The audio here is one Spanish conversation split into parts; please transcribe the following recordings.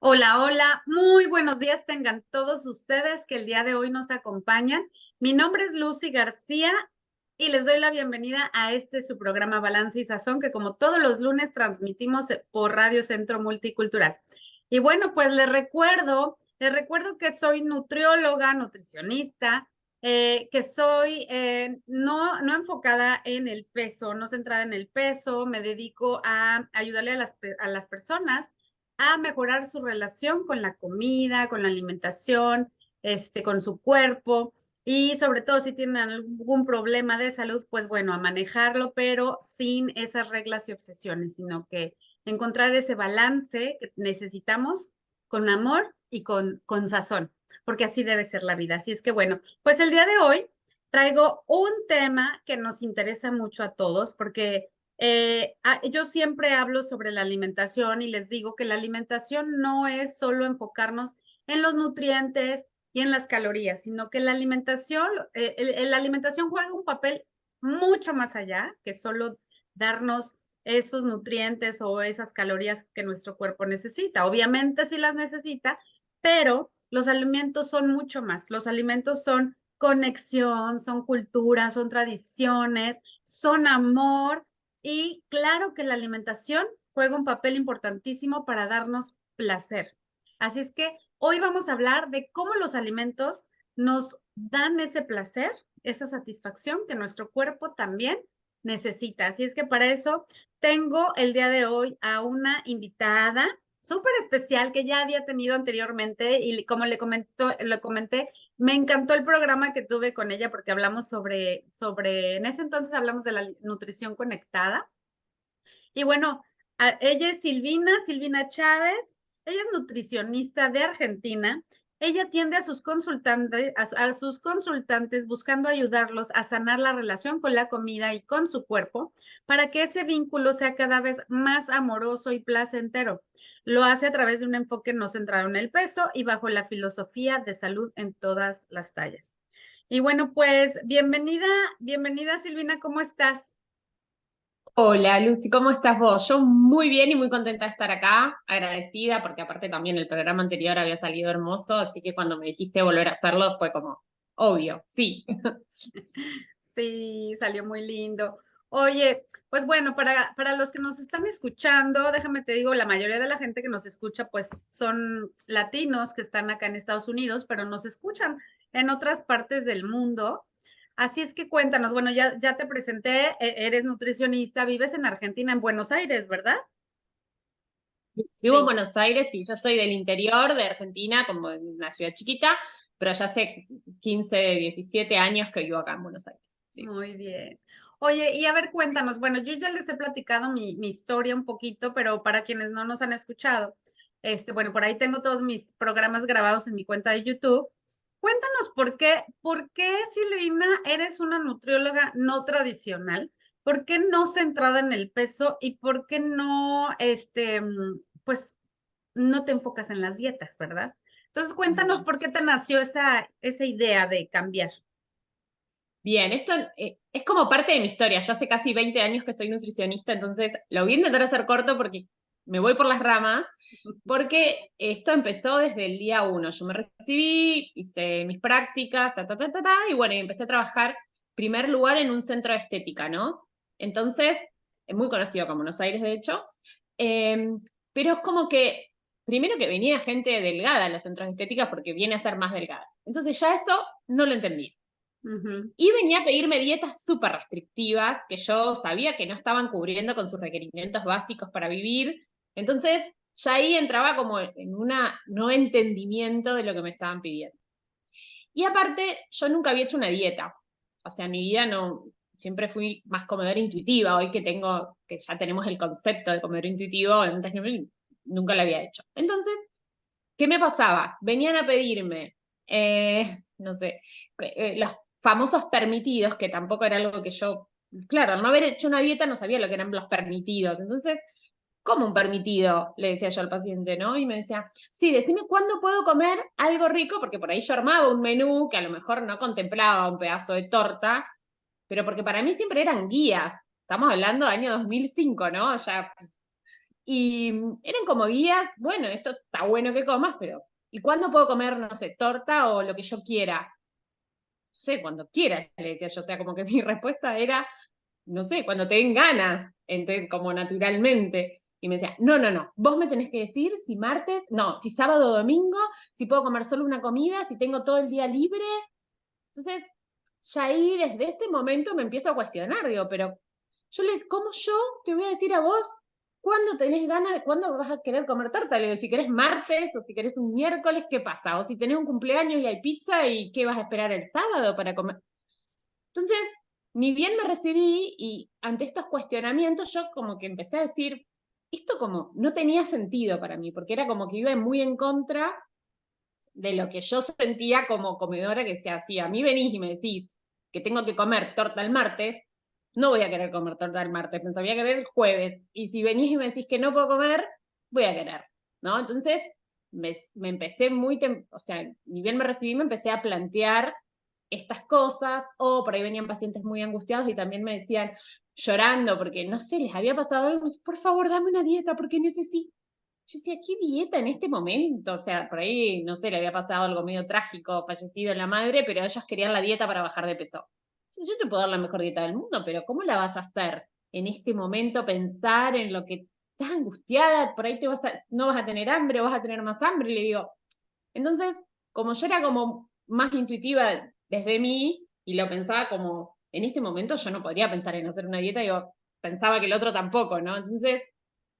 Hola, hola, muy buenos días tengan todos ustedes que el día de hoy nos acompañan. Mi nombre es Lucy García y les doy la bienvenida a su programa Balance y Sazón que como todos los lunes transmitimos por Radio Centro Multicultural. Y bueno, pues les recuerdo que soy nutrióloga, nutricionista, que soy no enfocada en el peso, no centrada en el peso, me dedico a ayudarle a las personas a mejorar su relación con la comida, con la alimentación, con su cuerpo y sobre todo si tienen algún problema de salud, pues bueno, a manejarlo, pero sin esas reglas y obsesiones, sino que encontrar ese balance que necesitamos con amor y con sazón, porque así debe ser la vida. Así es que bueno, pues el día de hoy traigo un tema que nos interesa mucho a todos, porque yo siempre hablo sobre la alimentación y les digo que la alimentación no es solo enfocarnos en los nutrientes y en las calorías, sino que la alimentación juega un papel mucho más allá que solo darnos esos nutrientes o esas calorías que nuestro cuerpo necesita. Obviamente sí las necesita, pero los alimentos son mucho más. Los alimentos son conexión, son cultura, son tradiciones, son amor y claro que la alimentación juega un papel importantísimo para darnos placer. Así es que hoy vamos a hablar de cómo los alimentos nos dan ese placer, esa satisfacción que nuestro cuerpo también necesita. Así es que para eso tengo el día de hoy a una invitada súper especial que ya había tenido anteriormente y como le comenté, me encantó el programa que tuve con ella porque hablamos en ese entonces hablamos de la nutrición conectada. Y bueno, ella es Silvina Chávez. Ella es nutricionista de Argentina. Ella atiende a sus consultantes buscando ayudarlos a sanar la relación con la comida y con su cuerpo para que ese vínculo sea cada vez más amoroso y placentero. Lo hace a través de un enfoque no centrado en el peso y bajo la filosofía de salud en todas las tallas. Y bueno, pues bienvenida Silvina, ¿cómo estás? Hola Lucy, ¿cómo estás vos? Yo muy bien y muy contenta de estar acá, agradecida porque aparte también el programa anterior había salido hermoso, así que cuando me dijiste volver a hacerlo fue como, obvio, sí. Sí, salió muy lindo. Oye, pues bueno, para los que nos están escuchando, déjame te digo, la mayoría de la gente que nos escucha, pues son latinos que están acá en Estados Unidos, pero nos escuchan en otras partes del mundo. Así es que cuéntanos, bueno, ya te presenté, eres nutricionista, vives en Argentina, en Buenos Aires, ¿verdad? Vivo en Sí, Buenos Aires y yo soy del interior de Argentina, como en una ciudad chiquita, pero ya hace 15, 17 años que vivo acá en Buenos Aires. Sí. muy bien. Oye, y a ver, cuéntanos, bueno, yo ya les he platicado mi historia un poquito, pero para quienes no nos han escuchado, bueno, por ahí tengo todos mis programas grabados en mi cuenta de YouTube. Cuéntanos por qué, Silvina, eres una nutrióloga no tradicional, por qué no centrada en el peso y por qué no, pues, no te enfocas en las dietas, ¿verdad? Entonces, cuéntanos Bien. por qué te nació esa idea de cambiar. Bien, esto es como parte de mi historia. Yo hace casi 20 años que soy nutricionista, entonces lo voy a intentar hacer corto porque me voy por las ramas, porque esto empezó desde el día uno. Yo me recibí, hice mis prácticas, y bueno, y empecé a trabajar, primer lugar, en un centro de estética, ¿no? Entonces, es muy conocido como Buenos Aires, de hecho, eh, pero es como que, primero que venía gente delgada a los centros de estética porque viene a ser más delgada. Entonces ya eso no lo entendí. Ujú. Y venía a pedirme dietas súper restrictivas que yo sabía que no estaban cubriendo con sus requerimientos básicos para vivir. Entonces, ya ahí entraba como en un no entendimiento de lo que me estaban pidiendo. Y aparte, yo nunca había hecho una dieta. O sea, en mi vida no, siempre fui más comedora intuitiva. Hoy que ya tenemos el concepto de comedor intuitivo, antes nunca lo había hecho. Entonces, ¿qué me pasaba? Venían a pedirme, no sé, los famosos permitidos, que tampoco era algo que yo, claro, al no haber hecho una dieta no sabía lo que eran los permitidos. Entonces, ¿cómo un permitido? Le decía yo al paciente, ¿no? Y me decía, sí, decime cuándo puedo comer algo rico, porque por ahí yo armaba un menú que a lo mejor no contemplaba un pedazo de torta, pero porque para mí siempre eran guías. Estamos hablando del año 2005, ¿no? Ya Y eran como guías, bueno, esto está bueno que comas, pero ¿y cuándo puedo comer, no sé, torta o lo que yo quiera? No sé, cuando quieras, le decía yo. O sea, como que mi respuesta era, no sé, cuando te den ganas, como naturalmente. Y me decía, no, no, no, vos me tenés que decir si martes, no, si sábado o domingo, si puedo comer solo una comida, si tengo todo el día libre. Entonces, ya ahí desde ese momento me empiezo a cuestionar, digo, pero ¿cómo yo te voy a decir a vos cuándo tenés ganas, cuándo vas a querer comer torta? Le digo, si querés martes o si querés un miércoles, ¿qué pasa? O si tenés un cumpleaños y hay pizza y ¿qué vas a esperar el sábado para comer? Entonces, ni bien me recibí y ante estos cuestionamientos yo como que empecé a decir, esto como no tenía sentido para mí, porque era como que iba muy en contra de lo que yo sentía como comedora, que sea así, a mí venís y me decís que tengo que comer torta el martes, no voy a querer comer torta el martes, pensaría querer el jueves, y si venís y me decís que no puedo comer, voy a querer, ¿no? Entonces me empecé o sea, ni bien me recibí, me empecé a plantear estas cosas, o por ahí venían pacientes muy angustiados y también me decían, llorando, porque no sé, les había pasado algo, por favor, dame una dieta, porque necesito. Yo decía, ¿qué dieta en este momento? O sea, por ahí, no sé, le había pasado algo medio trágico, fallecido la madre, pero ellos querían la dieta para bajar de peso. Yo te puedo dar la mejor dieta del mundo, pero ¿cómo la vas a hacer en este momento? Pensar en lo que estás angustiada, por ahí no vas a tener hambre, o vas a tener más hambre, le digo. Entonces, como yo era como más intuitiva desde mí, y lo pensaba como, en este momento yo no podría pensar en hacer una dieta, digo, pensaba que el otro tampoco, ¿no? Entonces,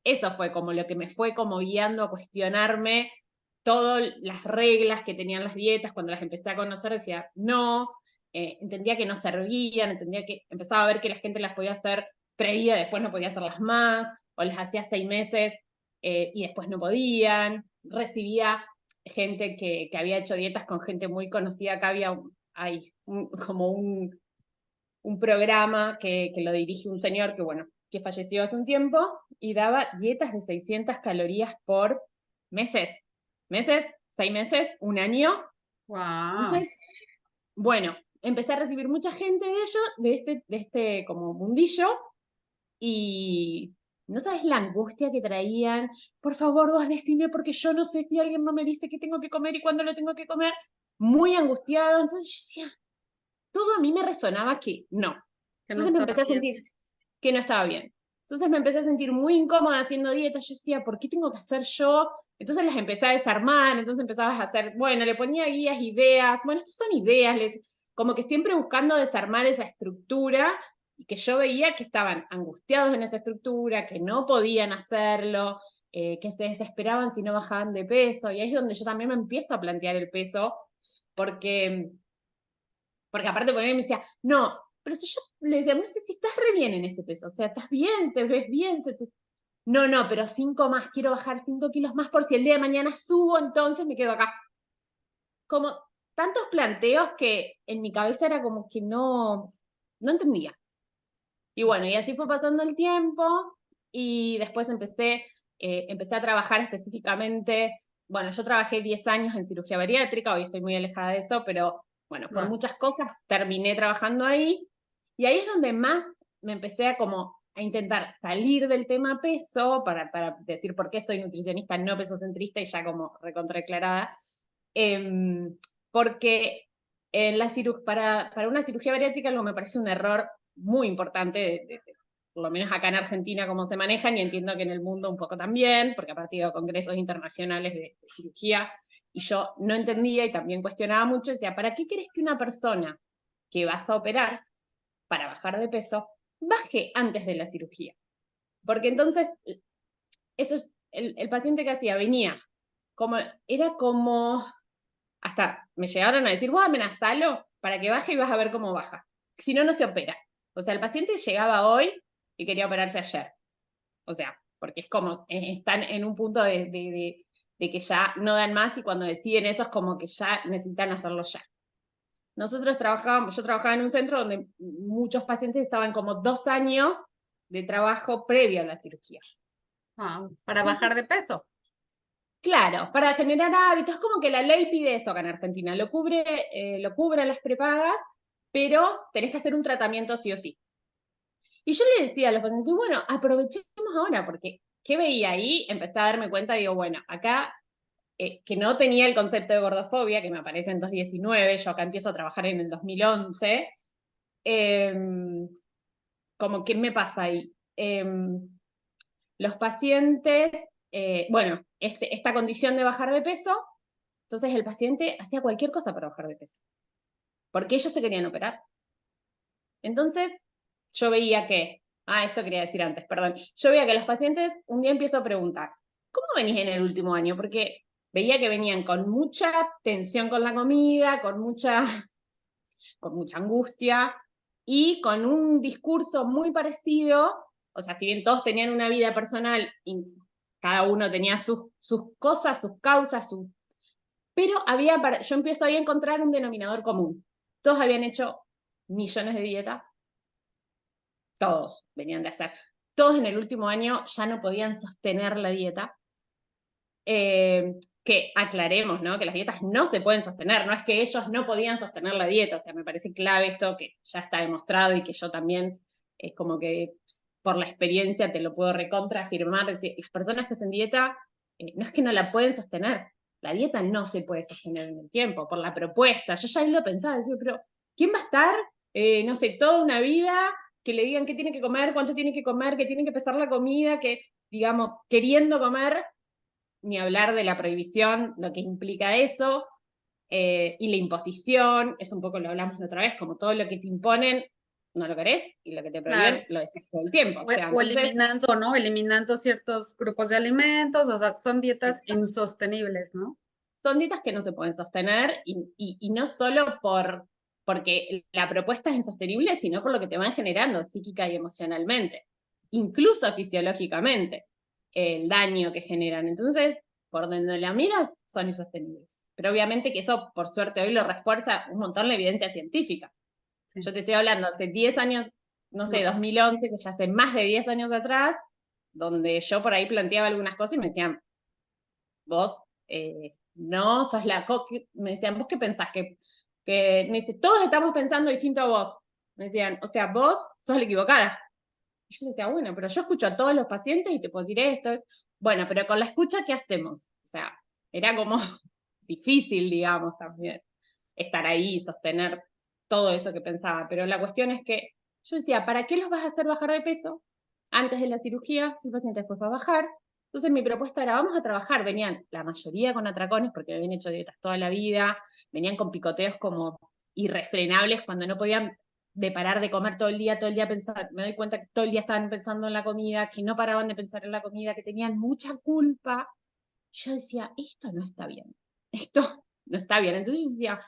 eso fue como lo que me fue como guiando a cuestionarme todas las reglas que tenían las dietas. Cuando las empecé a conocer decía, no, entendía que no servían, empezaba a ver que la gente las podía hacer 3 días, después no podía hacerlas más, o las hacía 6 meses y después no podían. Recibía gente que había hecho dietas con gente muy conocida. Acá había como un programa que lo dirige un señor que, bueno, que falleció hace un tiempo y daba dietas de 600 calorías por meses, 6 meses, un año. Wow. Entonces, bueno, empecé a recibir mucha gente de ello, de este como mundillo, y no sabes la angustia que traían. Por favor, vos decime, porque yo no sé si alguien no me dice qué tengo que comer y cuándo lo tengo que comer. Muy angustiado. Entonces yo decía, todo a mí me resonaba que no. Que no Entonces me estaba empecé a bien. sentir que no estaba bien. Entonces me empecé a sentir muy incómoda haciendo dietas. Yo decía, ¿por qué tengo que hacer yo? Entonces las empecé a desarmar, entonces empezabas a hacer, bueno, le ponía guías, ideas, bueno, estas son ideas, como que siempre buscando desarmar esa estructura, y que yo veía que estaban angustiados en esa estructura, que no podían hacerlo, que se desesperaban si no bajaban de peso, y ahí es donde yo también me empiezo a plantear el peso, porque aparte por ahí me decía, no, pero si yo le decía, no sé si estás re bien en este peso, o sea, estás bien, te ves bien, no, no, pero 5 más, quiero bajar 5 kilos más por si el día de mañana subo, entonces me quedo acá. Como tantos planteos que en mi cabeza era como que no entendía. Y bueno, y así fue pasando el tiempo y después empecé a trabajar específicamente. Bueno, yo trabajé 10 años en cirugía bariátrica, hoy estoy muy alejada de eso, pero bueno, por Wow. muchas cosas terminé trabajando ahí. Y ahí es donde más me empecé a intentar salir del tema peso, para decir por qué soy nutricionista, no pesocentrista, y ya como recontradeclarada. Porque para una cirugía bariátrica algo me parece un error muy importante, por lo menos acá en Argentina cómo se manejan, y entiendo que en el mundo un poco también, porque aparte ido a congresos internacionales de cirugía, y yo no entendía y también cuestionaba mucho, decía, ¿para qué querés que una persona que vas a operar para bajar de peso baje antes de la cirugía? Porque entonces, eso es el paciente que hacía, venía, era como, hasta me llegaron a decir, vos amenazalo para que baje y vas a ver cómo baja. Si no, no se opera. O sea, el paciente llegaba hoy y quería operarse ayer. O sea, porque es como, están en un punto de que ya no dan más, y cuando deciden eso es como que ya necesitan hacerlo ya. Yo trabajaba en un centro donde muchos pacientes estaban como 2 años de trabajo previo a la cirugía. Wow. Para bajar Entonces, de peso. claro, para generar hábitos, como que la ley pide eso acá en Argentina, lo cubre las prepagas, pero tenés que hacer un tratamiento sí o sí. Y yo le decía a los pacientes, bueno, aprovechemos ahora, porque ¿qué veía ahí? Empecé a darme cuenta, digo, bueno, acá, que no tenía el concepto de gordofobia, que me aparece en 2019, yo acá empiezo a trabajar en el 2011, como, ¿qué me pasa ahí? Los pacientes, bueno, esta condición de bajar de peso, entonces el paciente hacía cualquier cosa para bajar de peso, porque ellos se querían operar. Entonces, yo veía que, esto quería decir antes, perdón, yo veía que los pacientes, un día empiezo a preguntar, ¿cómo venís en el último año? Porque veía que venían con mucha tensión con la comida, con mucha angustia y con un discurso muy parecido, o sea, si bien todos tenían una vida personal y cada uno tenía sus cosas, sus causas, pero yo empiezo ahí a encontrar un denominador común. Todos habían hecho millones de dietas, todos venían de hacer. Todos en el último año ya no podían sostener la dieta. Que aclaremos, ¿no? Que las dietas no se pueden sostener, no es que ellos no podían sostener la dieta, o sea, me parece clave esto que ya está demostrado y que yo también, como que por la experiencia te lo puedo recontraafirmar, es decir, las personas que hacen dieta, no es que no la pueden sostener, la dieta no se puede sostener en el tiempo, por la propuesta, yo ya ahí lo pensaba, decía, pero ¿quién va a estar, no sé, toda una vida que le digan qué tiene que comer, cuánto tiene que comer, que tiene que pesar la comida, que, digamos, queriendo comer, ni hablar de la prohibición, lo que implica eso, y la imposición, es un poco lo hablamos la otra vez, como todo lo que te imponen, no lo querés, y lo que te prohíben, Claro. lo decís todo el tiempo. O sea, O entonces, eliminando, ¿no? Eliminando ciertos grupos de alimentos, o sea, son dietas insostenibles, ¿no? son dietas que no se pueden sostener, y no solo porque la propuesta es insostenible, sino por lo que te van generando psíquica y emocionalmente, incluso fisiológicamente, el daño que generan. Entonces, por donde la miras, son insostenibles. Pero obviamente que eso, por suerte, hoy lo refuerza un montón la evidencia científica. Sí. Yo te estoy hablando hace 10 años, no sé, No. 2011, que ya hace más de 10 años atrás, donde yo por ahí planteaba algunas cosas y me decían, vos, no sos me decían, ¿vos qué pensás? Me dice, todos estamos pensando distinto a vos. Me decían, o sea, vos sos la equivocada. Y yo decía, bueno, pero yo escucho a todos los pacientes y te puedo decir esto. Bueno, pero con la escucha, ¿qué hacemos? O sea, era como difícil, digamos, también estar ahí y sostener todo eso que pensaba. Pero la cuestión es que yo decía, ¿para qué los vas a hacer bajar de peso antes de la cirugía si el paciente después va a bajar? Entonces mi propuesta era, vamos a trabajar. Venían la mayoría con atracones porque habían hecho dietas toda la vida, venían con picoteos como irrefrenables cuando no podían de parar de comer todo el día pensar, me doy cuenta que todo el día estaban pensando en la comida, que no paraban de pensar en la comida, que tenían mucha culpa. Yo decía, esto no está bien, esto no está bien. Entonces yo decía,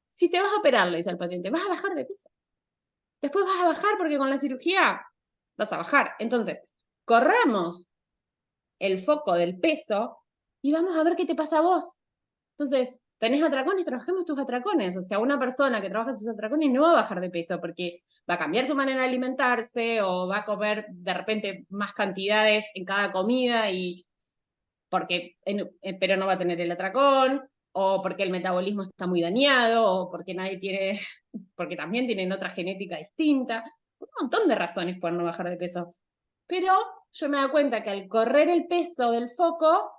si te vas a operar, le dice al paciente, vas a bajar de peso. Después vas a bajar porque con la cirugía vas a bajar. Entonces, corramos el foco del peso y vamos a ver qué te pasa a vos. Entonces, tenés atracones, trabajemos tus atracones. O sea, una persona que trabaja sus atracones no va a bajar de peso porque va a cambiar su manera de alimentarse o va a comer de repente más cantidades en cada comida pero no va a tener el atracón, o porque el metabolismo está muy dañado, o porque porque también tienen otra genética distinta. Un montón de razones por no bajar de peso. Pero yo me da cuenta que al correr el peso del foco,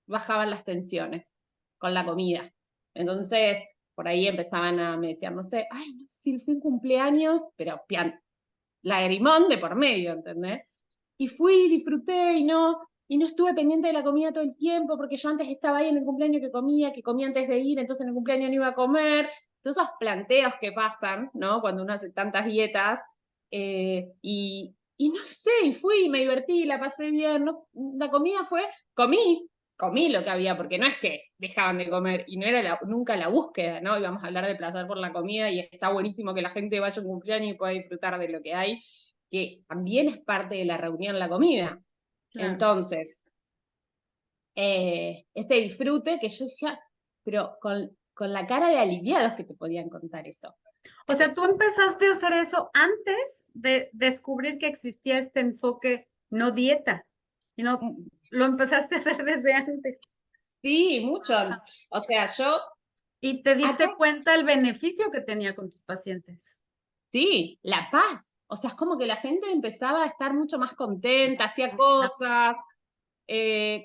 bajaban las tensiones con la comida. Entonces, por ahí me decían, no sé, ay, no, si fue un cumpleaños, pero lagrimón de por medio, ¿entendés? Y fui, disfruté y no estuve pendiente de la comida todo el tiempo, porque yo antes estaba ahí en el cumpleaños que comía antes de ir, entonces en el cumpleaños no iba a comer. Todos esos planteos que pasan, ¿no? Cuando uno hace tantas dietas, y no sé, y fui, y me divertí, la pasé bien, no, la comida comí lo que había, porque no es que dejaban de comer, y no era nunca la búsqueda, ¿no? Íbamos a hablar de placer por la comida, y está buenísimo que la gente vaya a un cumpleaños y pueda disfrutar de lo que hay, que también es parte de la reunión la comida. Claro. Entonces, ese disfrute que yo decía, pero con la cara de aliviados que te podían contar eso. O sea, tú empezaste a hacer eso antes de descubrir que existía este enfoque no dieta, y no lo empezaste a hacer desde antes. Sí, mucho. O sea, Y te acá diste cuenta el beneficio que tenía con tus pacientes. sí, la paz. O sea, es como que la gente empezaba a estar mucho más contenta, hacía cosas,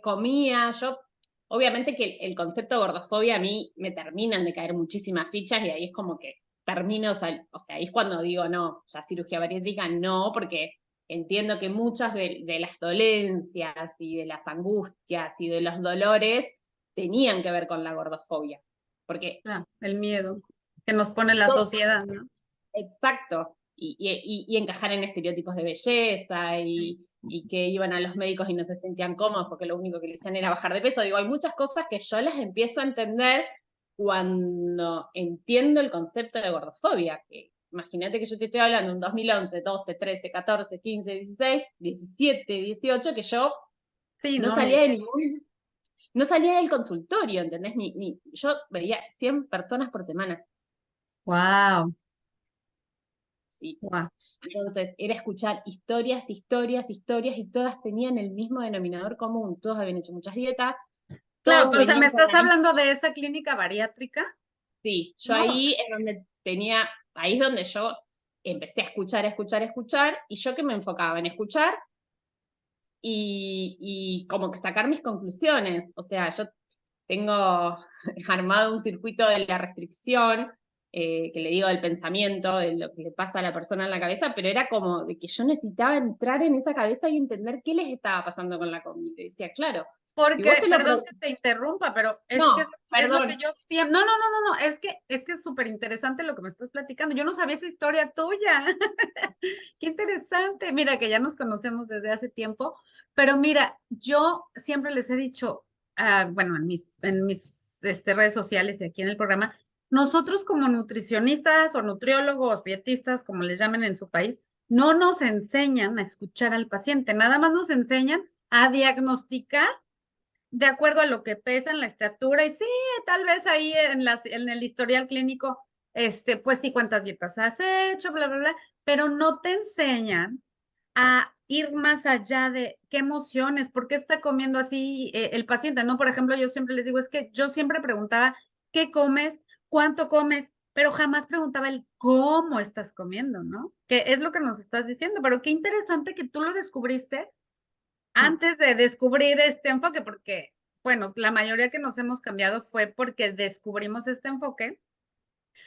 comía. Yo, obviamente que el concepto de gordofobia a mí me terminan de caer muchísimas fichas y ahí es como que termino, o sea, ahí es cuando digo, no, ya cirugía bariátrica no, porque entiendo que muchas de las dolencias y de las angustias y de los dolores tenían que ver con la gordofobia. Porque Claro, el miedo que nos pone la sociedad, ¿no? exacto, y encajar en estereotipos de belleza y que iban a los médicos y no se sentían cómodos porque lo único que le decían era bajar de peso. Digo, hay muchas cosas que yo las empiezo a entender cuando entiendo el concepto de gordofobia, que imagínate que yo te estoy hablando en 2011, 12, 13, 14, 15, 16, 17, 18, que yo Sí, no no, salía de ningún, no salía del consultorio, ¿entendés? Yo veía 100 personas por semana. wow, Sí. wow. Entonces, era escuchar historias, historias, historias, y todas tenían el mismo denominador común. Todos habían hecho muchas dietas, Claro, todos pero o sea, ¿me venían con estás la misma. hablando de esa clínica bariátrica? Sí, yo No, o sea, ahí es donde tenía, ahí es donde yo empecé a escuchar, a escuchar, a escuchar, y yo que me enfocaba en escuchar y como que sacar mis conclusiones. O sea, yo tengo armado un circuito de la restricción, que le digo del pensamiento, de lo que le pasa a la persona en la cabeza, pero era como de que yo necesitaba entrar en esa cabeza y entender qué les estaba pasando con la comida. Y decía, claro, si vos porque, te lo... perdón que te interrumpa, pero es que No, es lo que perdón. yo siempre, no, no, no, no, no, es que es súper interesante lo que me estás platicando. Yo no sabía esa historia tuya. Qué interesante. Mira que ya nos conocemos desde hace tiempo, pero mira, yo siempre les he dicho, bueno, en mis redes sociales y aquí en el programa, nosotros como nutricionistas o nutriólogos, dietistas, como les llamen en su país, no nos enseñan a escuchar al paciente, nada más nos enseñan a diagnosticar de acuerdo a lo que pesa en la estatura y sí, tal vez ahí en el historial clínico, pues sí, cuántas dietas has hecho, bla, bla, bla, pero no te enseñan a ir más allá de qué emociones, por qué está comiendo así el paciente, ¿no? Por ejemplo, yo siempre les digo, es que yo siempre preguntaba, ¿qué comes? ¿Cuánto comes? Pero jamás preguntaba el cómo estás comiendo, ¿no? Que es lo que nos estás diciendo, pero qué interesante que tú lo descubriste antes de descubrir este enfoque, porque, bueno, la mayoría que nos hemos cambiado fue porque descubrimos este enfoque.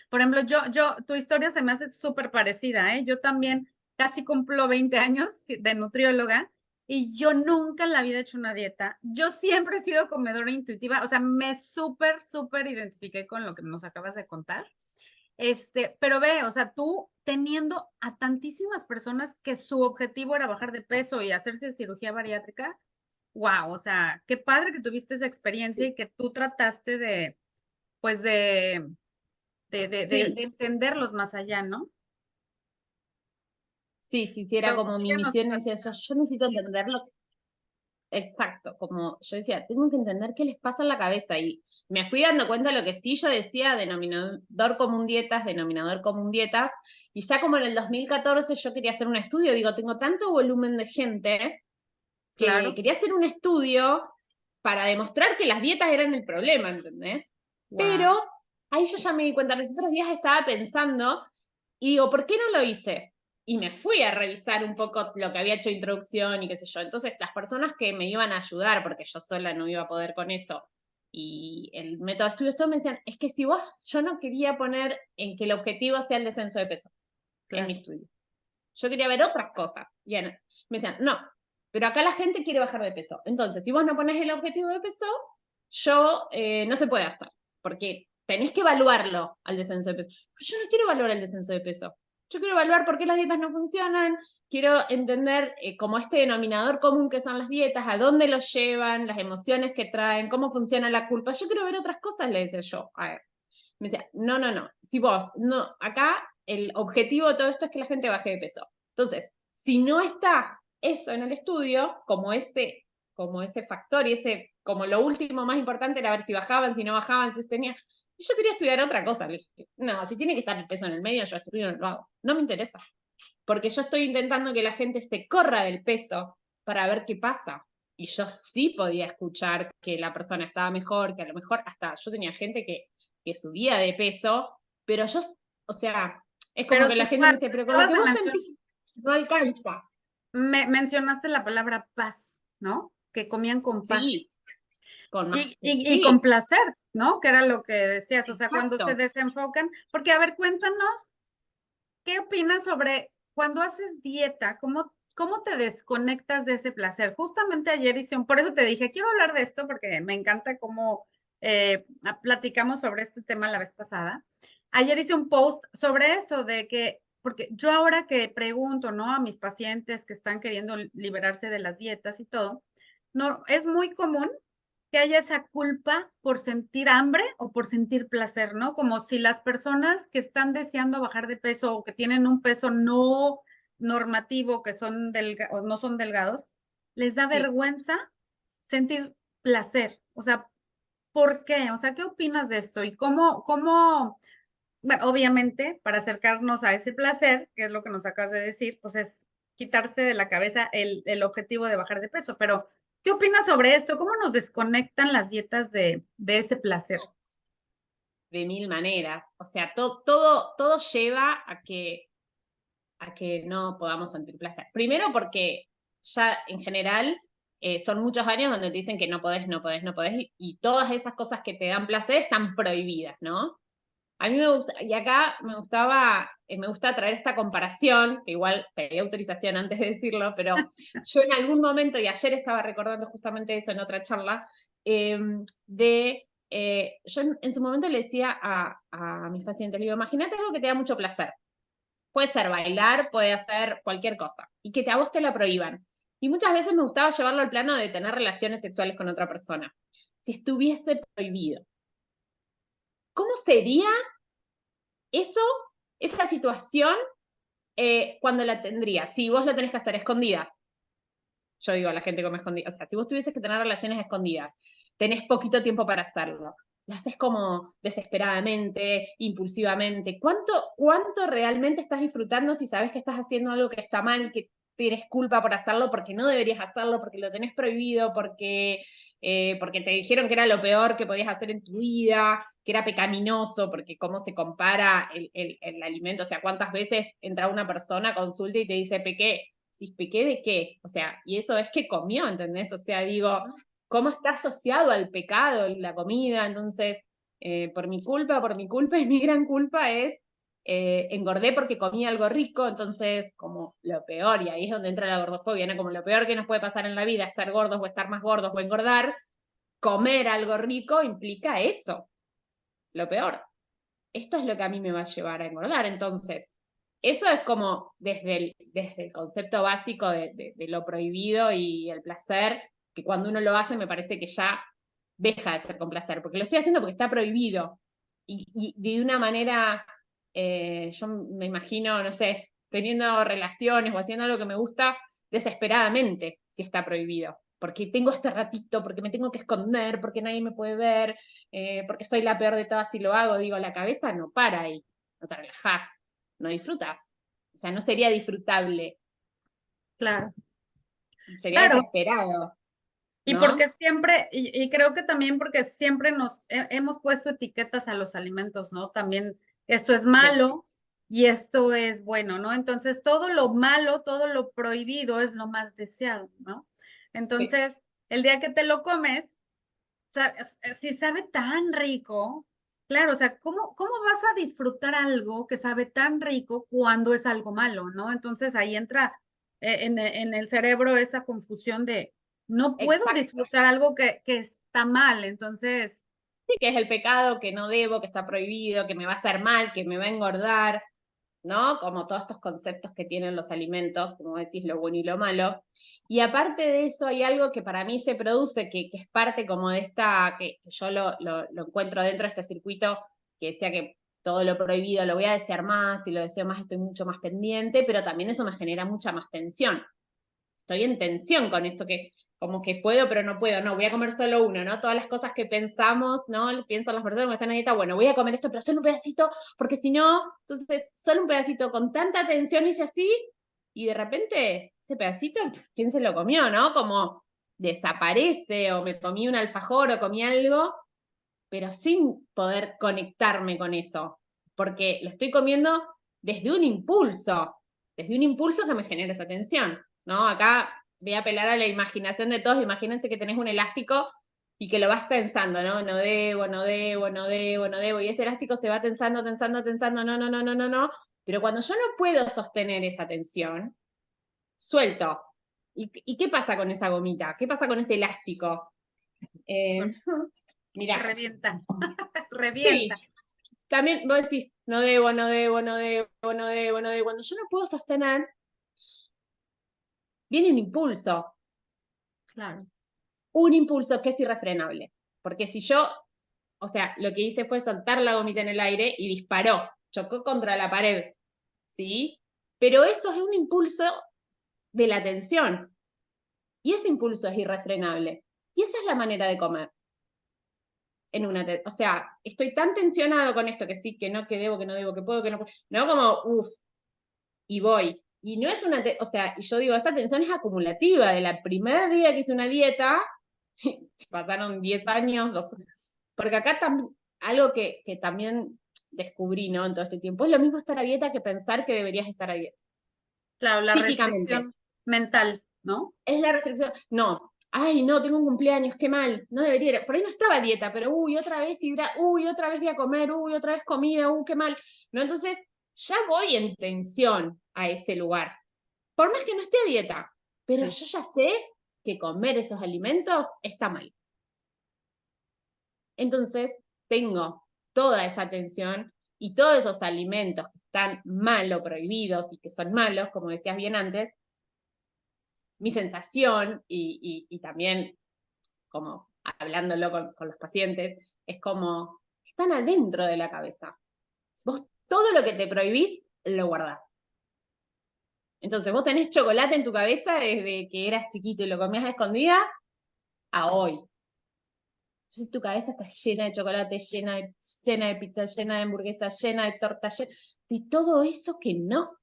Por ejemplo, tu historia se me hace súper parecida, ¿eh? Yo también casi cumplo 20 años de nutrióloga y yo nunca en la vida he hecho una dieta. Yo siempre he sido comedora intuitiva, o sea, me súper, súper identifiqué con lo que nos acabas de contar. Pero ve, o sea, tú teniendo a tantísimas personas que su objetivo era bajar de peso y hacerse cirugía bariátrica, wow, o sea, qué padre que tuviste esa experiencia y que tú trataste de, pues de Sí, entenderlos más allá, ¿no? sí, sí, sí, era Pero como mi síguenos misión, decía platicando. yo necesito entenderlo. Exacto, como yo decía, tengo que entender qué les pasa en la cabeza y me fui dando cuenta de lo que sí yo decía, denominador común dietas, y ya como en el 2014 yo quería hacer un estudio, digo, tengo tanto volumen de gente que Claro, quería hacer un estudio para demostrar que las dietas eran el problema, ¿entendés? wow. Pero ahí yo ya me di cuenta, los otros días estaba pensando y digo, ¿por qué no lo hice? Y me fui a revisar un poco lo que había hecho introducción y qué sé yo. Entonces, las personas que me iban a ayudar, porque yo sola no iba a poder con eso, y el método de estudio, todos me decían, es que si vos, yo no quería poner en que el objetivo sea el descenso de peso en mi Claro. estudio. Yo quería ver otras cosas. Y me decían, no, pero acá la gente quiere bajar de peso. Entonces, si vos no pones el objetivo de peso, no se puede hacer, porque tenés que evaluarlo al descenso de peso. Pero yo no quiero evaluar el descenso de peso. Yo quiero evaluar por qué las dietas no funcionan, quiero entender como este denominador común que son las dietas, a dónde los llevan, las emociones que traen, cómo funciona la culpa. Yo quiero ver otras cosas, le decía yo. A ver, me decía, no, no, no. Si vos, no, acá el objetivo de todo esto es que la gente baje de peso. Entonces, si no está eso en el estudio, como ese factor y como lo último más importante era ver si bajaban, si no bajaban, si sostenía. Y yo quería estudiar otra cosa. Le dije, no, si tiene que estar el peso en el medio, yo estudio, no lo hago. No me interesa. Porque yo estoy intentando que la gente se corra del peso para ver qué pasa. Y yo sí podía escuchar que la persona estaba mejor, que a lo mejor hasta yo tenía gente que subía de peso, pero yo, o sea, es como Pero que se la gente me dice, pero con lo acabas que de vos mencionar, sentís. no alcanza. Mencionaste la palabra paz, ¿no? Que comían con paz. Sí, con más, Y con sí, placer, ¿no? Que era lo que decías, o sea, cuando se exacto. desenfocan, porque a ver, cuéntanos, ¿qué opinas sobre cuando haces dieta? ¿Cómo te desconectas de ese placer? Justamente ayer hice por eso te dije, quiero hablar de esto porque me encanta cómo platicamos sobre este tema la vez pasada. Ayer hice un post sobre eso, de que, porque yo ahora que pregunto, ¿no? A mis pacientes que están queriendo liberarse de las dietas y todo, no, es muy común que haya esa culpa por sentir hambre o por sentir placer, ¿no? Como si las personas que están deseando bajar de peso o que tienen un peso no normativo, que son o no son delgados, les da Sí. vergüenza sentir placer. O sea, ¿por qué? O sea, ¿qué opinas de esto? Y bueno, obviamente, para acercarnos a ese placer, que es lo que nos acabas de decir, pues es quitarse de la cabeza el objetivo de bajar de peso. Pero, ¿qué opinas sobre esto? ¿Cómo nos desconectan las dietas de ese placer? De mil maneras. O sea, todo lleva a que no podamos sentir placer. Primero porque ya en general son muchos años donde te dicen que no podés, no podés, no podés, y todas esas cosas que te dan placer están prohibidas, ¿no? A mí me gusta, y acá me gusta traer esta comparación, que igual pedí autorización antes de decirlo, pero yo en algún momento, y ayer estaba recordando justamente eso en otra charla, yo en su momento le decía a mis pacientes, le digo, imagínate algo que te da mucho placer. Puede ser bailar, puede ser cualquier cosa, y que a vos te la prohíban. Y muchas veces me gustaba llevarlo al plano de tener relaciones sexuales con otra persona. Si estuviese prohibido, ¿cómo sería eso, esa situación cuando la tendrías? Si vos lo tenés que hacer escondidas, yo digo a la gente come escondidas, o sea, si vos tuvieses que tener relaciones escondidas, tenés poquito tiempo para hacerlo, lo haces como desesperadamente, impulsivamente. ¿Cuánto realmente estás disfrutando si sabes que estás haciendo algo que está mal, que tienes culpa por hacerlo, porque no deberías hacerlo, porque lo tenés prohibido, porque te dijeron que era lo peor que podías hacer en tu vida, que era pecaminoso, porque cómo se compara el alimento? O sea, ¿cuántas veces entra una persona, consulta y te dice, pequé? Si pequé de qué, o sea, y eso es que comió, ¿entendés? O sea, digo, ¿cómo está asociado al pecado la comida? Entonces, por mi culpa, y mi gran culpa es engordé porque comí algo rico, entonces como lo peor, y ahí es donde entra la gordofobia, ¿no? Como lo peor que nos puede pasar en la vida es ser gordos o estar más gordos o engordar, comer algo rico implica eso, lo peor. Esto es lo que a mí me va a llevar a engordar, entonces eso es como desde el concepto básico de lo prohibido y el placer, que cuando uno lo hace me parece que ya deja de ser con placer, porque lo estoy haciendo porque está prohibido. Y de una manera, yo me imagino, no sé, teniendo relaciones o haciendo algo que me gusta desesperadamente si está prohibido. Porque tengo este ratito, porque me tengo que esconder, porque nadie me puede ver, porque soy la peor de todas si lo hago. Digo, la cabeza no para ahí, no te relajás, no disfrutas. O sea, no sería disfrutable, Claro, sería claro. desesperado, Y porque ¿no? siempre, y creo que también porque siempre hemos puesto etiquetas a los alimentos, ¿no? También esto es Sí, malo y esto es bueno, ¿no? Entonces todo lo malo, todo lo prohibido es lo más deseado, ¿no? sí, Entonces, el día que te lo comes, si sabe tan rico, claro, o sea, ¿cómo vas a disfrutar algo que sabe tan rico cuando es algo malo, ¿no? Entonces ahí entra en el cerebro esa confusión de no puedo exacto. disfrutar algo que está mal, entonces, Sí, que es el pecado, que no debo, que está prohibido, que me va a hacer mal, que me va a engordar, ¿no? Como todos estos conceptos que tienen los alimentos, como decís, lo bueno y lo malo. Y aparte de eso, hay algo que para mí se produce, que es parte como de esta, que yo lo encuentro dentro de este circuito, que decía que todo lo prohibido lo voy a desear más, si lo deseo más estoy mucho más pendiente, pero también eso me genera mucha más tensión. Estoy en tensión con eso que como que puedo, pero no puedo, no, voy a comer solo uno, ¿no? Todas las cosas que pensamos, ¿no? Piensan las personas que están a dieta, bueno, voy a comer esto, pero solo un pedacito, porque si no, entonces, solo un pedacito con tanta tensión hice así, y de repente, ese pedacito, ¿quién se lo comió, no? Como desaparece, o me comí un alfajor, o comí algo, pero sin poder conectarme con eso, porque lo estoy comiendo desde un impulso, desde un impulso que me genera esa tensión, ¿no? Acá voy a apelar a la imaginación de todos. Imagínense que tenés un elástico y que lo vas tensando, ¿no? No debo, no debo, no debo, no debo. Y ese elástico se va tensando, tensando, tensando, no, no, no, no, no, no. Pero cuando yo no puedo sostener esa tensión, suelto. ¿Y qué pasa con esa gomita? ¿Qué pasa con ese elástico? Mira. Revienta. Sí, Revienta. también vos decís, no debo, no debo, no debo, no debo, no debo. Cuando yo no puedo sostener, viene un impulso. Claro. Un impulso que es irrefrenable. Porque si yo, o sea, lo que hice fue soltar la gomita en el aire y disparó, chocó contra la pared, ¿sí? Pero eso es un impulso de la tensión. Y ese impulso es irrefrenable. Y esa es la manera de comer. O sea, estoy tan tensionado con esto que sí, que no, que debo, que no debo, que puedo, que no puedo. No como, uff, y voy. Y no es o sea, y yo digo, esta tensión es acumulativa. De la primer día que hice una dieta, pasaron 10 años, porque acá algo que también descubrí, ¿no? En todo este tiempo, es lo mismo estar a dieta que pensar que deberías estar a dieta. Claro, la Psíquicamente. restricción mental, ¿no? Es la restricción. No, ay, no, tengo un cumpleaños, qué mal, no debería. Por ahí no estaba a dieta, pero uy, otra vez uy, otra vez voy a comer, uy, otra vez comida, uy, qué mal. ¿No? Entonces, ya voy en tensión a ese lugar. Por más que no esté a dieta, pero Sí. yo ya sé que comer esos alimentos está mal. Entonces, tengo toda esa tensión y todos esos alimentos que están mal o prohibidos y que son malos, como decías bien antes, mi sensación y también como hablándolo con los pacientes, es como, están adentro de la cabeza. Vos todo lo que te prohibís, lo guardás. Entonces, vos tenés chocolate en tu cabeza desde que eras chiquito y lo comías a escondidas a hoy. Entonces tu cabeza está llena de chocolate, llena de pizza, llena de hamburguesa, llena de torta, de todo eso que no.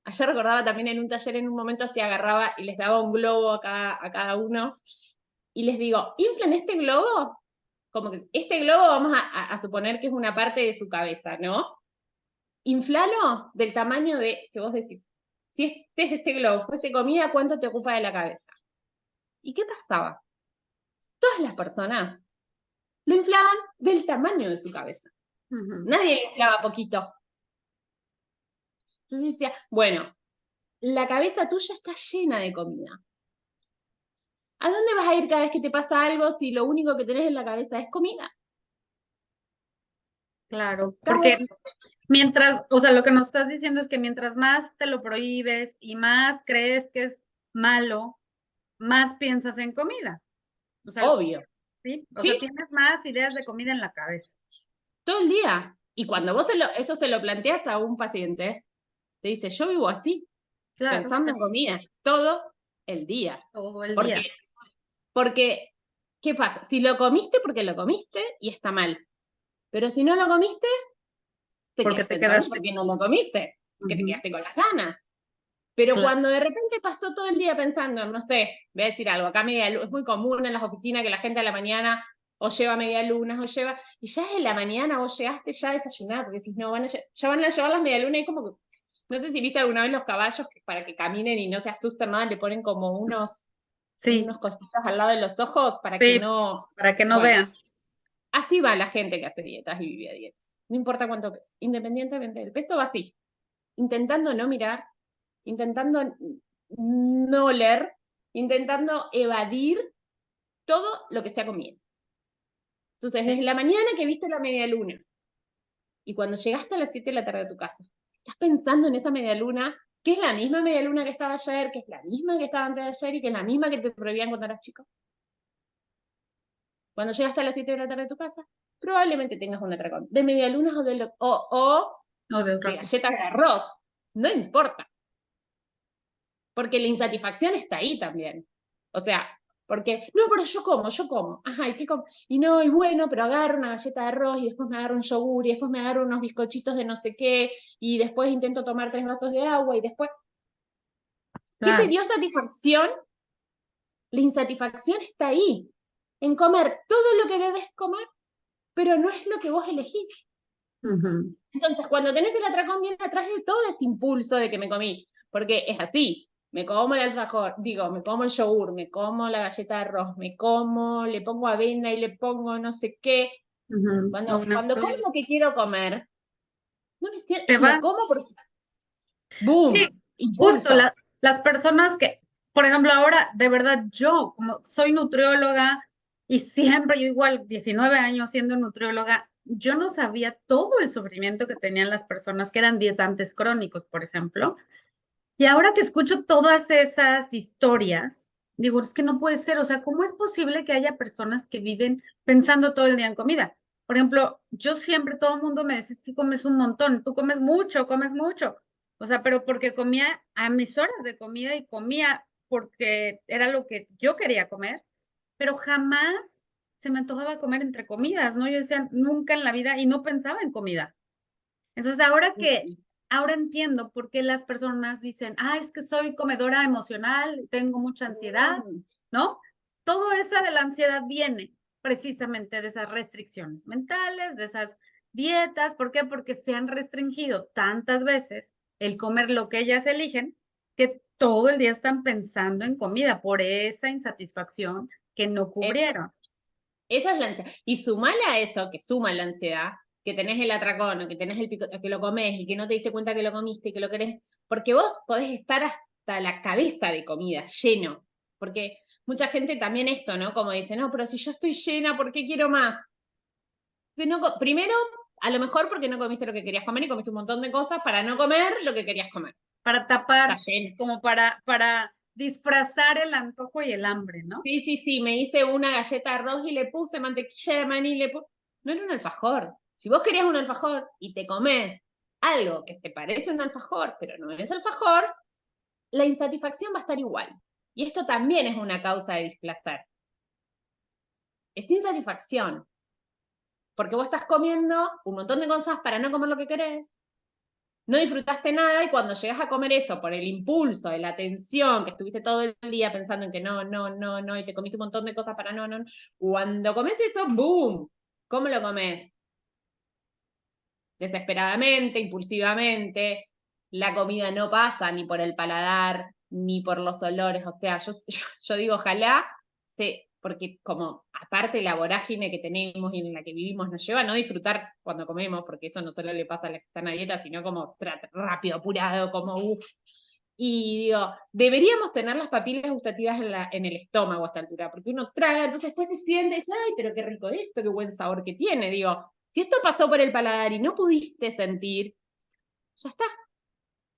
Ayer recordaba también en un taller, en un momento así agarraba y les daba un globo a cada uno y les digo, inflen este globo, como que este globo vamos a suponer que es una parte de su cabeza, ¿no? Inflalo del tamaño de, que vos decís, si este globo fuese comida, ¿cuánto te ocupa de la cabeza? ¿Y qué pasaba? Todas las personas lo inflaban del tamaño de su cabeza. Nadie lo inflaba poquito. Entonces decía, bueno, la cabeza tuya está llena de comida. ¿A dónde vas a ir cada vez que te pasa algo si lo único que tenés en la cabeza es comida? Claro, porque mientras, o sea, lo que nos estás diciendo es que mientras más te lo prohíbes y más crees que es malo, más piensas en comida. O sea, Obvio. sí, o sea, ¿Sí? tienes más ideas de comida en la cabeza. Todo el día. Y cuando vos eso se lo planteas a un paciente, te dice, yo vivo así, Claro, pensando en comida, todo el día. todo el Porque, día. porque, ¿qué pasa? Si lo comiste, porque lo comiste y está mal. Pero si no lo comiste, te Porque quedaste te mal quedaste. porque no lo comiste, porque te quedaste con las ganas. Pero Claro. cuando de repente pasó todo el día pensando, no sé, voy a decir algo, acá es muy común en las oficinas que la gente a la mañana o lleva medialunas o lleva, y ya en la mañana vos llegaste ya a desayunar, porque decís, no, ya van a llevar las medialunas y como que, no sé si viste alguna vez los caballos que para que caminen y no se asusten nada, le ponen como Sí, unos cositos al lado de los ojos para que sí, no, para que no bueno, vean. así va la gente que hace dietas y vive a dietas, no importa cuánto pesa, independientemente del peso va así, intentando no mirar, intentando no oler, intentando evadir todo lo que sea comida. Entonces, desde la mañana que viste la media luna y cuando llegaste a las 7 de la tarde a tu casa, estás pensando en esa media luna, que es la misma media luna que estaba ayer, que es la misma que estaba antes de ayer y que es la misma que te prohibían cuando eras chico. Cuando llegaste a las 7 de la tarde a tu casa, probablemente tengas un atracón de media luna No de de otra cosa. galletas de arroz. No importa. Porque la insatisfacción está ahí también. O sea, porque, no, pero yo como. Ajá, ¿y qué como? Y no, y bueno, pero agarro una galleta de arroz y después me agarro un yogur y después me agarro unos bizcochitos de no sé qué y después intento tomar 3 vasos de agua y después... ¿Qué te Claro, dio satisfacción? La insatisfacción está ahí, en comer todo lo que debes comer, pero no es lo que vos elegís. Ujú. Entonces, cuando tenés el atracón viene atrás de todo ese impulso de que me comí, porque es así, me como el alfajor, digo, me como el yogur, me como la galleta de arroz, me como, le pongo avena y le pongo no sé qué. Ujú. O una Cuando como fruta. lo que quiero comer, no me siento, Te es que lo va. como porque, Sí, ¡boom! justo Impulso. las personas que, por ejemplo, ahora, de verdad, yo como soy nutrióloga y siempre, yo igual, 19 años siendo nutrióloga, yo no sabía todo el sufrimiento que tenían las personas que eran dietantes crónicos, por ejemplo. Y ahora que escucho todas esas historias, digo, es que no puede ser, o sea, ¿cómo es posible que haya personas que viven pensando todo el día en comida? Por ejemplo, yo siempre, todo el mundo me dice, es que comes un montón, tú comes mucho, comes mucho. O sea, pero porque comía a mis horas de comida y comía porque era lo que yo quería comer, pero jamás se me antojaba comer entre comidas, ¿no? Yo decía, nunca en la vida y no pensaba en comida. Entonces, ahora entiendo por qué las personas dicen, ah, es que soy comedora emocional, tengo mucha ansiedad, Mm, ¿no? Todo esa de la ansiedad viene precisamente de esas restricciones mentales, de esas dietas. ¿Por qué? Porque se han restringido tantas veces el comer lo que ellas eligen que todo el día están pensando en comida por esa insatisfacción que no Eso, cubrieron. esa es la ansiedad. Y sumale a eso, que suma la ansiedad, que tenés el atracón, o que tenés el pico, que lo comés y que no te diste cuenta que lo comiste y que lo querés, porque vos podés estar hasta la cabeza de comida, lleno. Porque mucha gente también esto, ¿no? Como dice, no, pero si yo estoy llena, ¿por qué quiero más? Que no, primero, a lo mejor porque no comiste lo que querías comer y comiste un montón de cosas para no comer lo que querías comer. Para Está tapar, lleno. como para disfrazar el antojo y el hambre, ¿no? Sí, sí, sí, me hice una galleta de arroz y le puse mantequilla de maní, no era un alfajor. Si vos querías un alfajor y te comés algo que te parece un alfajor, pero no es alfajor, la insatisfacción va a estar igual. Y esto también es una causa de displacer. Es insatisfacción, porque vos estás comiendo un montón de cosas para no comer lo que querés, no disfrutaste nada y cuando llegas a comer eso por el impulso de la tensión, que estuviste todo el día pensando en que no, no, no, no, y te comiste un montón de cosas para no, no, no, cuando comes eso, ¡boom! ¿Cómo lo comes? Desesperadamente, impulsivamente, la comida no pasa ni por el paladar, ni por los olores, o sea, yo digo, ojalá, porque como aparte la vorágine que tenemos y en la que vivimos nos lleva a no disfrutar cuando comemos, porque eso no solo le pasa a la que están a dieta, sino como rápido, apurado, como uff. Y digo, deberíamos tener las papilas gustativas en el estómago a esta altura, porque uno traga, entonces después se siente y dice, ay, pero qué rico esto, qué buen sabor que tiene. Digo, si esto pasó por el paladar y no pudiste sentir, ya está.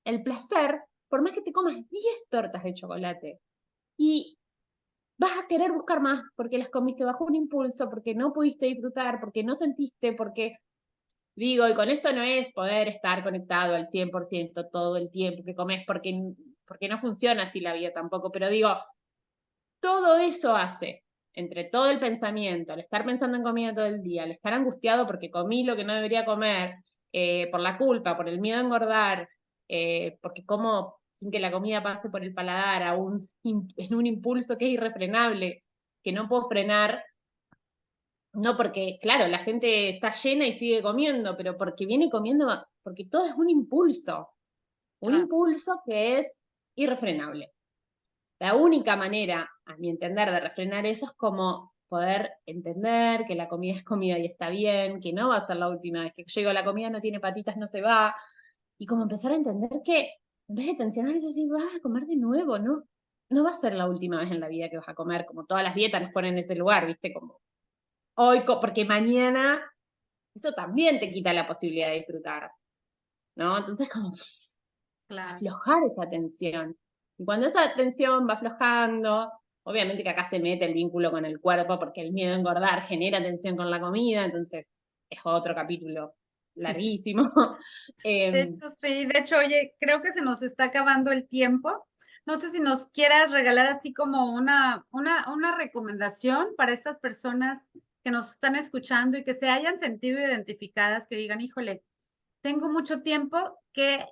El placer, por más que te comas 10 tortas de chocolate y vas a querer buscar más porque las comiste bajo un impulso, porque no pudiste disfrutar, porque no sentiste, porque digo, y con esto no es poder estar conectado al 100% todo el tiempo que comes, porque no funciona así la vida tampoco, pero digo, todo eso hace, entre todo el pensamiento, al estar pensando en comida todo el día, al estar angustiado porque comí lo que no debería comer, por la culpa, por el miedo a engordar, porque como sin que la comida pase por el paladar, en un impulso que es irrefrenable, que no puedo frenar, no porque, claro, la gente está llena y sigue comiendo, pero porque viene comiendo, porque todo es un Claro, impulso que es irrefrenable. La única manera, a mi entender, de refrenar eso es como poder entender que la comida es comida y está bien, que no va a ser la última vez que llego, la comida no tiene patitas, no se va, y como empezar a entender que en vez de tensionar eso, sí, vas a comer de nuevo, ¿no? No va a ser la última vez en la vida que vas a comer, como todas las dietas nos ponen en ese lugar, ¿viste? Como hoy, porque mañana, eso también te quita la posibilidad de disfrutar, ¿no? Entonces, como claro. aflojar esa tensión. Y cuando esa tensión va aflojando, obviamente que acá se mete el vínculo con el cuerpo, porque el miedo a engordar genera tensión con la comida, entonces es otro capítulo Sí. larguísimo. De eh, hecho, sí, de hecho, oye, creo que se nos está acabando el tiempo. No sé si nos quieras regalar así como una recomendación para estas personas que nos están escuchando y que se hayan sentido identificadas, que digan, híjole, tengo mucho tiempo que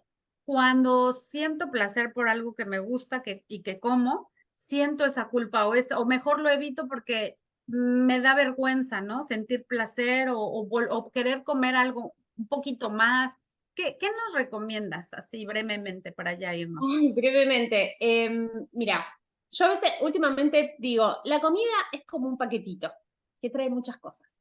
cuando siento placer por algo que me gusta y que como, siento esa culpa o mejor lo evito porque me da vergüenza, ¿no? Sentir placer o querer comer algo un poquito más. ¿Qué nos recomiendas así brevemente para ya irnos? Ay, brevemente. Mira, yo a veces últimamente digo, la comida es como un paquetito que trae muchas cosas.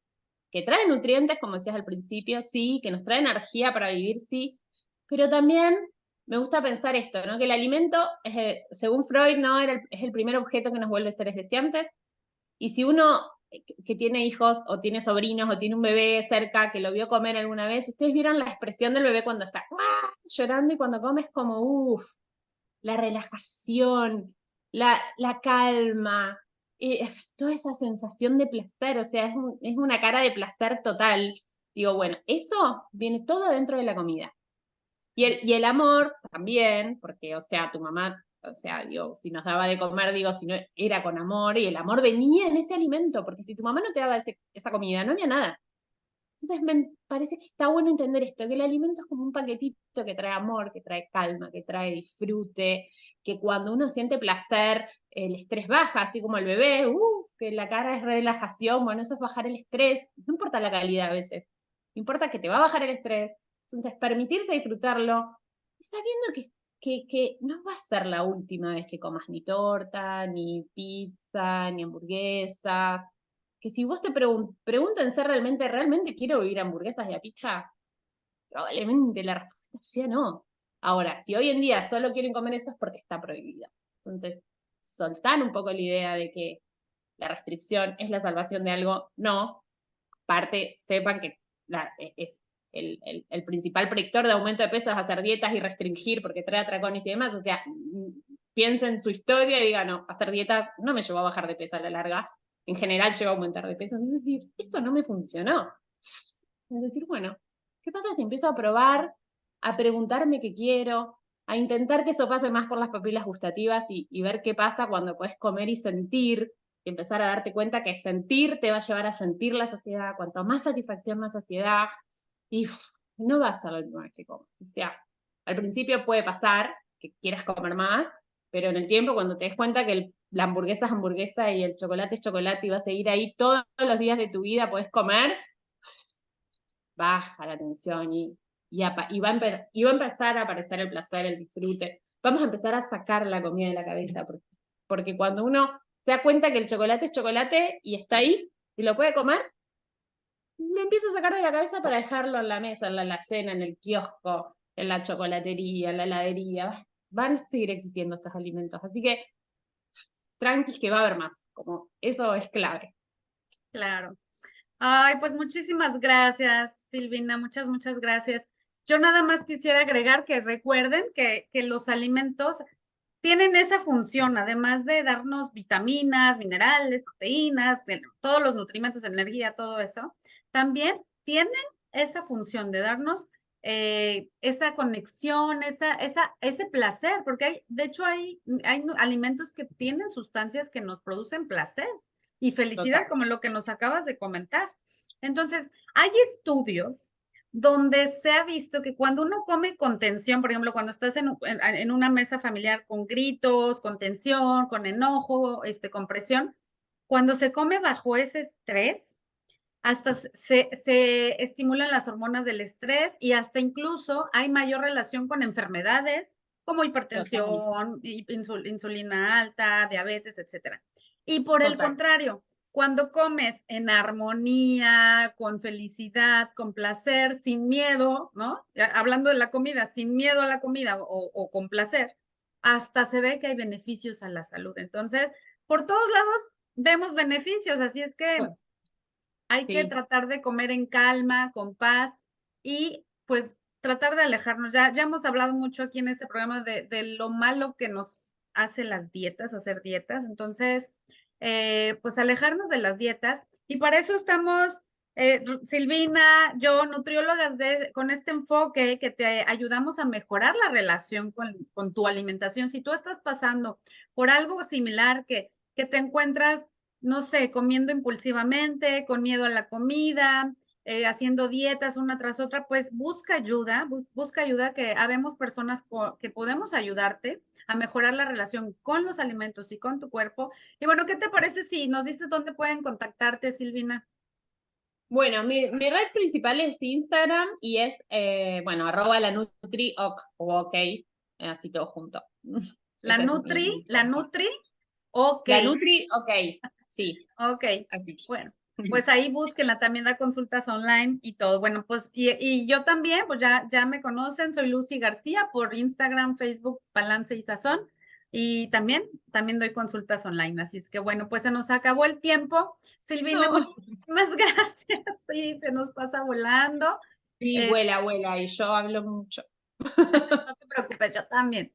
Que trae nutrientes, como decías al principio, sí, que nos trae energía para vivir, sí, pero también me gusta pensar esto, ¿no? Que el alimento, según Freud, ¿no? Es el primer objeto que nos vuelve seres deseantes, y si uno que tiene hijos o tiene sobrinos o tiene un bebé cerca que lo vio comer alguna vez, ustedes vieron la expresión del bebé cuando está ¡ah! Llorando y cuando come es como, uff, la relajación, la calma, toda esa sensación de placer, o sea, es una cara de placer total. Digo, bueno, eso viene todo dentro de la comida. Y el amor también, porque, o sea, tu mamá, o sea, digo, si nos daba de comer, digo, si no era con amor, y el amor venía en ese alimento, porque si tu mamá no te daba esa comida, no había nada. Entonces me parece que está bueno entender esto, que el alimento es como un paquetito que trae amor, que trae calma, que trae disfrute, que cuando uno siente placer, el estrés baja, así como el bebé, que la cara es relajación, bueno, eso es bajar el estrés, no importa la calidad a veces, importa que te va a bajar el estrés, entonces permitirse disfrutarlo, y sabiendo que no va a ser la última vez que comas ni torta, ni pizza, ni hamburguesa, que si vos te pregúntense realmente quiero vivir hamburguesas y a pizza, probablemente la respuesta sea no. Ahora, si hoy en día solo quieren comer eso es porque está prohibido. Entonces, soltar un poco la idea de que la restricción es la salvación de algo, no. Aparte, sepan que es el principal predictor de aumento de peso es hacer dietas y restringir porque trae atracones y demás. O sea, piensen en su historia y digan, no, hacer dietas no me llevó a bajar de peso a la larga, en general lleva a aumentar de peso. Entonces, decir, esto no me funcionó. Es decir, bueno, ¿qué pasa si empiezo a probar, a preguntarme qué quiero, a intentar que eso pase más por las papilas gustativas y ver qué pasa cuando puedes comer y sentir, y empezar a darte cuenta que sentir te va a llevar a sentir la saciedad, cuanto más satisfacción, más saciedad, y no va a ser la última vez que comes. O sea, al principio puede pasar que quieras comer más, pero en el tiempo, cuando te des cuenta que la hamburguesa es hamburguesa y el chocolate es chocolate y vas a seguir ahí todos los días de tu vida, puedes comer, baja la tensión y va a empezar a aparecer el placer, el disfrute. Vamos a empezar a sacar la comida de la cabeza, porque cuando uno se da cuenta que el chocolate es chocolate y está ahí y lo puede comer, lo empieza a sacar de la cabeza para dejarlo en la mesa, en la alacena, en el kiosco, en la chocolatería, en la heladería. Van a seguir existiendo estos alimentos. Así que tranquis que va a haber más. Como eso es clave. Claro. Ay, pues muchísimas gracias, Silvina, muchas gracias. Yo nada más quisiera agregar que recuerden que los alimentos tienen esa función, además de darnos vitaminas, minerales, proteínas, todos los nutrimentos, energía, todo eso, también tienen esa función de darnos esa conexión, ese placer, porque de hecho hay alimentos que tienen sustancias que nos producen placer y felicidad, Total. como lo que nos acabas de comentar. Entonces, hay estudios donde se ha visto que cuando uno come con tensión, por ejemplo, cuando estás en una mesa familiar con gritos, con tensión, con enojo, con presión, cuando se come bajo ese estrés, hasta se estimulan las hormonas del estrés y hasta incluso hay mayor relación con enfermedades como Total. hipertensión, insulina alta, diabetes, etcétera. Y por el Total. contrario, cuando comes en armonía, con felicidad, con placer, sin miedo, ¿no? Hablando de la comida, sin miedo a la comida o con placer, hasta se ve que hay beneficios a la salud. Entonces, por todos lados vemos beneficios, así es que hay que Sí. tratar de comer en calma, con paz y pues tratar de alejarnos. Ya hemos hablado mucho aquí en este programa de lo malo que nos hace las dietas, hacer dietas. Entonces, pues alejarnos de las dietas y para eso estamos, Silvina, yo, nutriólogas con este enfoque que te ayudamos a mejorar la relación con tu alimentación. Si tú estás pasando por algo similar que te encuentras no sé, comiendo impulsivamente, con miedo a la comida, haciendo dietas una tras otra, pues busca ayuda que habemos personas que podemos ayudarte a mejorar la relación con los alimentos y con tu cuerpo. Y bueno, ¿qué te parece si nos dices dónde pueden contactarte, Silvina? Bueno, mi red principal es Instagram y es, bueno, @lanutri, ok, así todo junto. La Esa es Nutri, mi la cuenta. Nutri, ok, La Nutri, ok, sí, ok. así. Bueno, pues ahí búsquenla, también da consultas online y todo. Bueno, pues y yo también, pues ya me conocen, soy Lucy García por Instagram, Facebook, Balance y Sazón. Y también doy consultas online. Así es que bueno, pues se nos acabó el tiempo. Silvina, No. muchísimas gracias. Sí, se nos pasa volando. Sí, Eh, vuela, y yo hablo mucho. no te preocupes, yo también.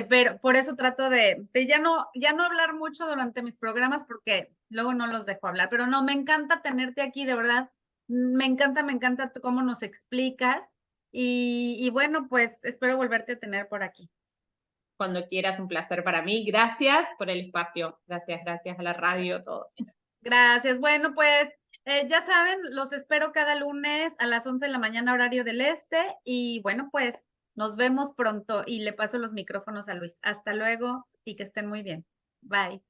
Pero por eso trato de ya no hablar mucho durante mis programas porque luego no los dejo hablar. Pero no, me encanta tenerte aquí, de verdad. Me encanta cómo nos explicas. Y bueno, pues espero volverte a tener por aquí. Cuando quieras, un placer para mí. Gracias por el espacio. Gracias a la radio, todo. Gracias. Bueno, pues ya saben, los espero cada lunes a las 11 de la mañana, horario del este. Y bueno, pues nos vemos pronto y le paso los micrófonos a Luis. Hasta luego y que estén muy bien. Bye.